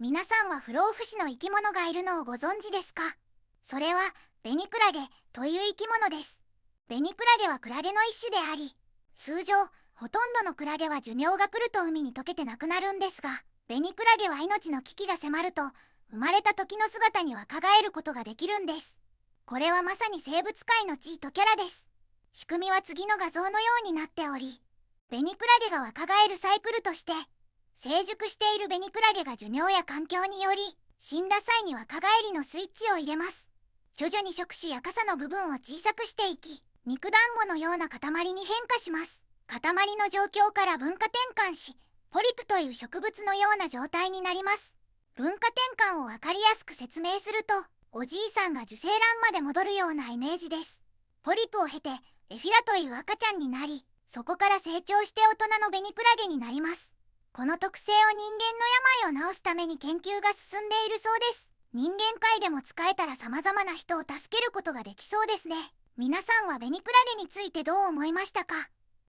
皆さんは不老不死の生き物がいるのをご存知ですか？それはベニクラゲという生き物です。ベニクラゲはクラゲの一種であり、通常ほとんどのクラゲは寿命が来ると海に溶けて亡くなるんですが、ベニクラゲは命の危機が迫ると生まれた時の姿に若返ることができるんです。これはまさに生物界のチートキャラです。仕組みは次の画像のようになっており、ベニクラゲが若返るサイクルとして、成熟しているベニクラゲが寿命や環境により死んだ際に若返りのスイッチを入れます。徐々に触手や傘の部分を小さくしていき、肉団子のような塊に変化します。塊の状況から文化転換し、ポリプという植物のような状態になります。文化転換を分かりやすく説明すると、おじいさんが受精卵まで戻るようなイメージです。ポリプを経てエフィラという赤ちゃんになり、そこから成長して大人のベニクラゲになります。この特性を人間の病を治すために研究が進んでいるそうです。人間界でも使えたら様々な人を助けることができそうですね。皆さんはベニクラゲについてどう思いましたか？